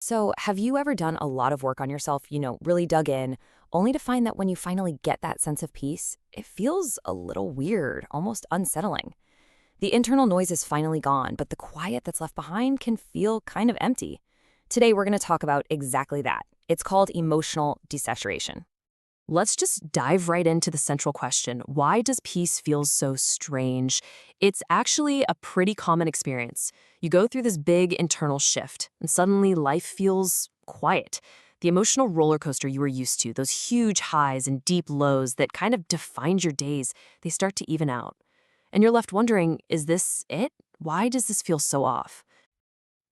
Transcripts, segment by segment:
So, have you ever done a lot of work on yourself, really dug in, only to find that when you finally get that sense of peace, it feels a little weird, almost unsettling? The internal noise is finally gone, but the quiet that's left behind can feel kind of empty. Today, we're going to talk about exactly that. It's called emotional desaturation. Let's just dive right into the central question. Why does peace feel so strange? It's actually a pretty common experience. You go through this big internal shift, and suddenly life feels quiet. The emotional roller coaster you were used to, those huge highs and deep lows that kind of defined your days, they start to even out. And you're left wondering, is this it? Why does this feel so off?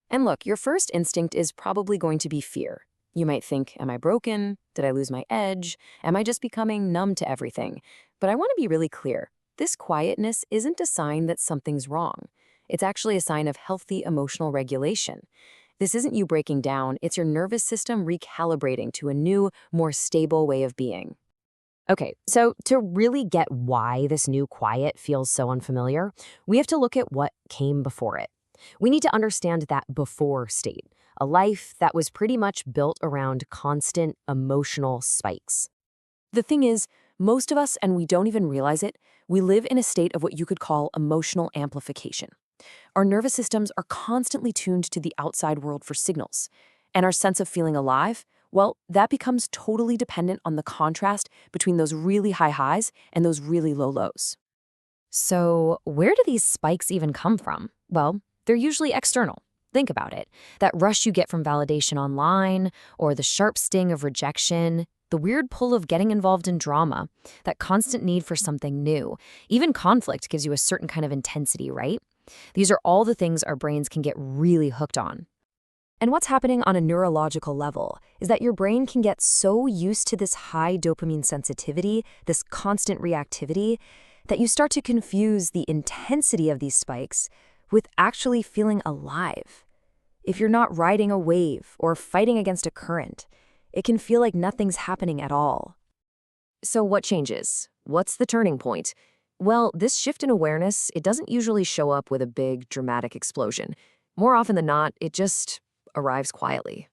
And look, your first instinct is probably going to be fear. You might think, am I broken? Did I lose my edge? Am I just becoming numb to everything? But I want to be really clear. This quietness isn't a sign that something's wrong. It's actually a sign of healthy emotional regulation. This isn't you breaking down, it's your nervous system recalibrating to a new, more stable way of being. Okay, so to really get why this new quiet feels so unfamiliar, we have to look at what came before it. We need to understand that before state, a life that was pretty much built around constant emotional spikes. The thing is, most of us, and we don't even realize it, we live in a state of what you could call emotional amplification. Our nervous systems are constantly tuned to the outside world for signals, and our sense of feeling alive, well, that becomes totally dependent on the contrast between those really high highs and those really low lows. So, where do these spikes even come from? Well, they're usually external. Think about it. That rush you get from validation online, or the sharp sting of rejection, the weird pull of getting involved in drama, that constant need for something new. Even conflict gives you a certain kind of intensity, right? These are all the things our brains can get really hooked on. And what's happening on a neurological level is that your brain can get so used to this high dopamine sensitivity, this constant reactivity, that you start to confuse the intensity of these spikes with actually feeling alive. If you're not riding a wave or fighting against a current, it can feel like nothing's happening at all. So what changes? What's the turning point? Well, this shift in awareness, it doesn't usually show up with a big, dramatic explosion. More often than not, it just arrives quietly.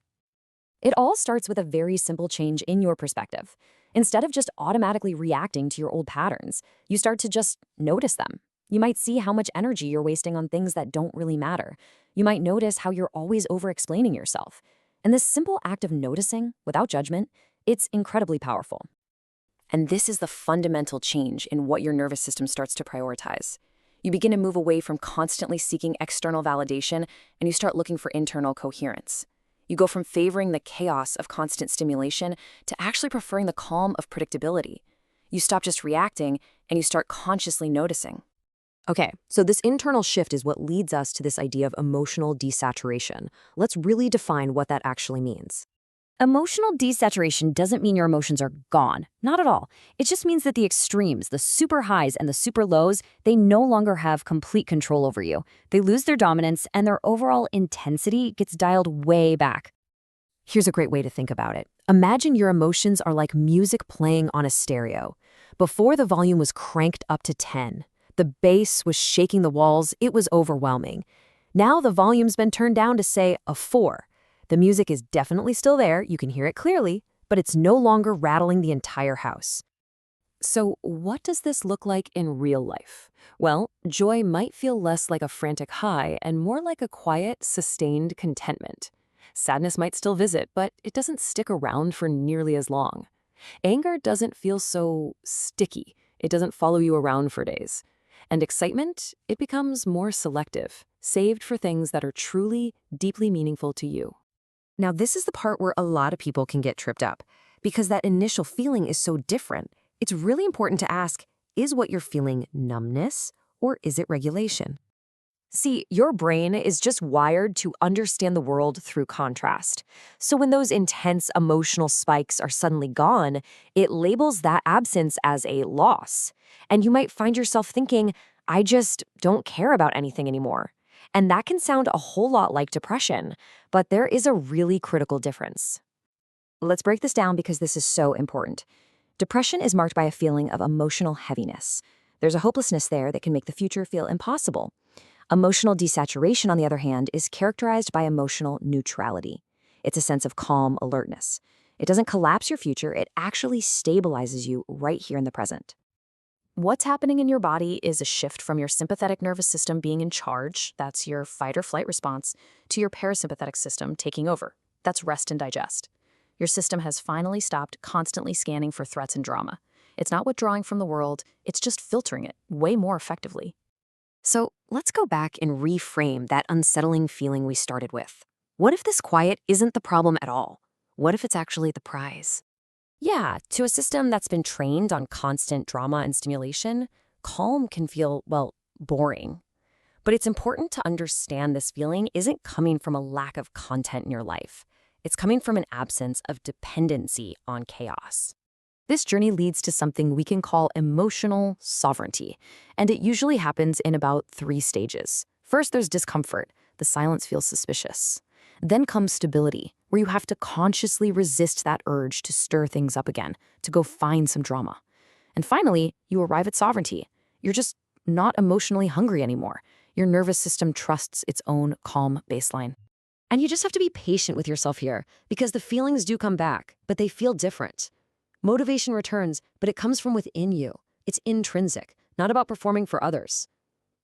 It all starts with a very simple change in your perspective. Instead of just automatically reacting to your old patterns, you start to just notice them. You might see how much energy you're wasting on things that don't really matter. You might notice how you're always over-explaining yourself. And this simple act of noticing, without judgment, it's incredibly powerful. And this is the fundamental change in what your nervous system starts to prioritize. You begin to move away from constantly seeking external validation, and you start looking for internal coherence. You go from favoring the chaos of constant stimulation to actually preferring the calm of predictability. You stop just reacting, and you start consciously noticing. Okay, so this internal shift is what leads us to this idea of emotional desaturation. Let's really define what that actually means. Emotional desaturation doesn't mean your emotions are gone. Not at all. It just means that the extremes, the super highs and the super lows, they no longer have complete control over you. They lose their dominance and their overall intensity gets dialed way back. Here's a great way to think about it. Imagine your emotions are like music playing on a stereo. Before the volume was cranked up to 10, the bass was shaking the walls, it was overwhelming. Now the volume's been turned down to, say, a 4. The music is definitely still there, you can hear it clearly, but it's no longer rattling the entire house. So what does this look like in real life? Well, joy might feel less like a frantic high and more like a quiet, sustained contentment. Sadness might still visit, but it doesn't stick around for nearly as long. Anger doesn't feel so sticky. It doesn't follow you around for days. And excitement, it becomes more selective, saved for things that are truly, deeply meaningful to you. Now, this is the part where a lot of people can get tripped up. Because that initial feeling is so different, it's really important to ask, is what you're feeling numbness or is it regulation? See, your brain is just wired to understand the world through contrast. So when those intense emotional spikes are suddenly gone, it labels that absence as a loss. And you might find yourself thinking, I just don't care about anything anymore. And that can sound a whole lot like depression, but there is a really critical difference. Let's break this down because this is so important. Depression is marked by a feeling of emotional heaviness. There's a hopelessness there that can make the future feel impossible. Emotional desaturation, on the other hand, is characterized by emotional neutrality. It's a sense of calm alertness. It doesn't collapse your future, it actually stabilizes you right here in the present. What's happening in your body is a shift from your sympathetic nervous system being in charge, that's your fight or flight response, to your parasympathetic system taking over, that's rest and digest. Your system has finally stopped constantly scanning for threats and drama. It's not withdrawing from the world, it's just filtering it way more effectively. So let's go back and reframe that unsettling feeling we started with. What if this quiet isn't the problem at all? What if it's actually the prize? Yeah, to a system that's been trained on constant drama and stimulation, calm can feel, well, boring. But it's important to understand this feeling isn't coming from a lack of content in your life. It's coming from an absence of dependency on chaos. This journey leads to something we can call emotional sovereignty, and it usually happens in about 3 stages. First, there's discomfort. The silence feels suspicious. Then comes stability, where you have to consciously resist that urge to stir things up again, to go find some drama. And finally, you arrive at sovereignty. You're just not emotionally hungry anymore. Your nervous system trusts its own calm baseline. And you just have to be patient with yourself here, because the feelings do come back, but they feel different. Motivation returns, but it comes from within you. It's intrinsic, not about performing for others.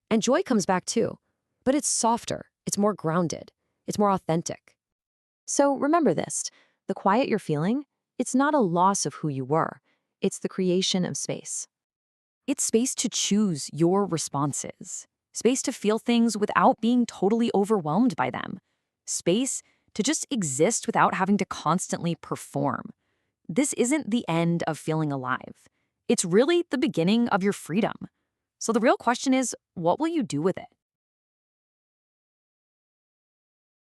And joy comes back too, but it's softer, it's more grounded, it's more authentic. So remember this, the quiet you're feeling, it's not a loss of who you were. It's the creation of space. It's space to choose your responses. Space to feel things without being totally overwhelmed by them. Space to just exist without having to constantly perform. This isn't the end of feeling alive. It's really the beginning of your freedom. So the real question is, what will you do with it?